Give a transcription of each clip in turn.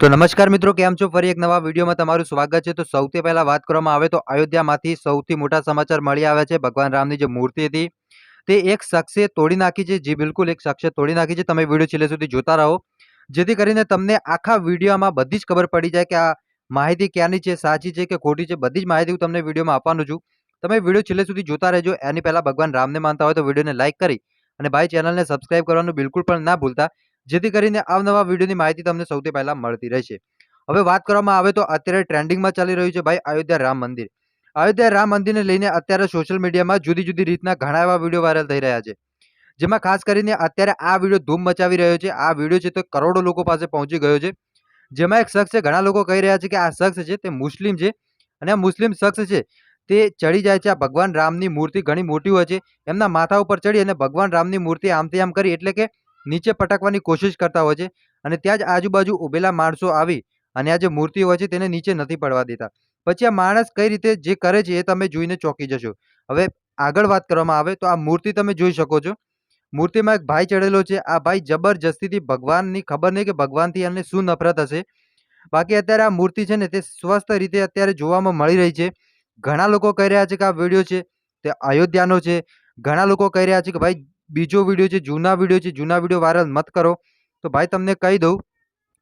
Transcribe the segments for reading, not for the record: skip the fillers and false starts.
તો નમસ્કાર મિત્રો, કેમ છો? ફરી એક નવા વિડીયોમાં તમારું સ્વાગત છે. તો સૌથી પહેલા વાત કરવામાં આવે તો અયોધ્યામાંથી સૌથી મોટા સમાચાર મળી આવ્યા છે. ભગવાન રામની જે મૂર્તિ હતી તે એક શખ્સે તોડી નાખી છે. જી બિલકુલ, એક શખ્સે તોડી નાખી છે. તમે વિડીયો છેલ્લે સુધી જોતા રહો, જેથી કરીને તમને આખા વિડીયોમાં બધી જ ખબર પડી જાય કે આ માહિતી ક્યાંની છે, સાચી છે કે ખોટી છે. બધી જ માહિતી હું તમને વિડીયોમાં આપવાનું છું. તમે વિડીયો છેલ્લે સુધી જોતા રહેજો. એની પહેલા ભગવાન રામને માનતા હોય તો વિડીયોને લાઈક કરી અને ભાઈ ચેનલને સબસ્ક્રાઇબ કરવાનું બિલકુલ પણ ના ભૂલતા, જેથી કરીને અવનવા વિડીયોની માહિતી તમને સૌથી પહેલા મળતી રહેશે. હવે વાત કરવામાં આવે તો અત્યારે ટ્રેન્ડિંગમાં ચાલી રહ્યું છે ભાઈ અયોધ્યા રામ મંદિર. અયોધ્યા રામ મંદિરને લઈને અત્યારે સોશિયલ મીડિયામાં જુદી જુદી રીતના ઘણા એવા વિડીયો વાયરલ થઈ રહ્યા છે. જેમાં ખાસ કરીને અત્યારે આ વિડીયો ધૂમ મચાવી રહ્યો છે. આ વિડીયો છે તો કરોડો લોકો પાસે પહોંચી ગયો છે. જેમાં એક શખ્સ છે, ઘણા લોકો કહી રહ્યા છે કે આ શખ્સ છે તે મુસ્લિમ છે અને આ મુસ્લિમ શખ્સ છે તે ચડી જાય છે. આ ભગવાન રામની મૂર્તિ ઘણી મોટી હોય છે, એમના માથા ઉપર ચડી અને ભગવાન રામની મૂર્તિ આમથી આમ કરી એટલે કે નીચે પટકવાની કોશિશ કરતા હોય છે. અને ત્યાં જ આજુબાજુ ઉભેલા માણસો આવી અને આ જે મૂર્તિ હોય છે તેને નીચે નથી પડવા દેતા. પછી આ માણસ કઈ રીતે જે કરે છે એ તમે જોઈને ચોંકી જશો. હવે આગળ વાત કરવામાં આવે તો આ મૂર્તિ તમે જોઈ શકો છો. મૂર્તિમાં એક ભાઈ ચડેલો છે. આ ભાઈ જબરજસ્તીથી ભગવાનની, ખબર નહીં કે ભગવાનથી એમને શું નફરત હશે. બાકી અત્યારે આ મૂર્તિ છે ને તે સ્વસ્થ રીતે અત્યારે જોવામાં મળી રહી છે. ઘણા લોકો કહી રહ્યા છે કે આ વિડીયો છે તે અયોધ્યાનો છે. ઘણા લોકો કહી રહ્યા છે કે ભાઈ બીજો વિડીયો છે, જૂના વિડીયો છે, જૂના વિડીયો વાયરલ મત કરો. તો ભાઈ તમને કહી દઉં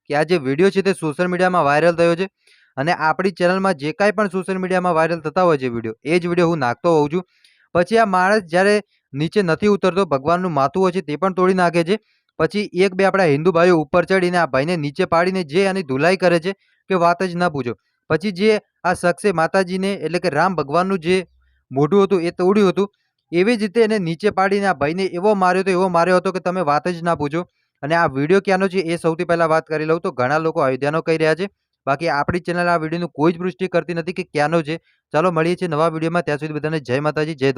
કે આ જે વિડીયો છે તે સોશિયલ મીડિયામાં વાયરલ થયો છે અને આપણી ચેનલમાં જે કાંઈ પણ સોશિયલ મીડિયામાં વાયરલ થતા હોય છે વિડીયો, એ જ વિડીયો હું નાખતો હોઉં છું. પછી આ માણસ જ્યારે નીચે નથી ઉતરતો, ભગવાનનું માથું હોય છે તે પણ તોડી નાખે છે. પછી એક બે આપણા હિન્દુ ભાઈઓ ઉપર ચડીને આ ભાઈને નીચે પાડીને જે એની ધુલાઈ કરે છે કે વાત જ ના પૂછો. પછી જે આ શખ્સે માતાજીને એટલે કે રામ ભગવાનનું જે મોઢું હતું એ તોડ્યું હતું, એવી જ રીતે એને નીચે પાડીને આ ભાઈને એવો માર્યો હતો કે તમે વાત જ ના પૂછો. અને આ વિડીયો ક્યાંનો છે એ સૌથી પહેલા વાત કરી લઉં તો ઘણા લોકો અયોધ્યાનો કહી રહ્યા છે. બાકી આપણી ચેનલ આ વિડીયોનું કોઈ જ પુષ્ટિ કરતી નથી કે ક્યાંનો છે. ચાલો મળીએ છીએ નવા વિડીયોમાં. ત્યાં સુધી બધાને જય માતાજી, જય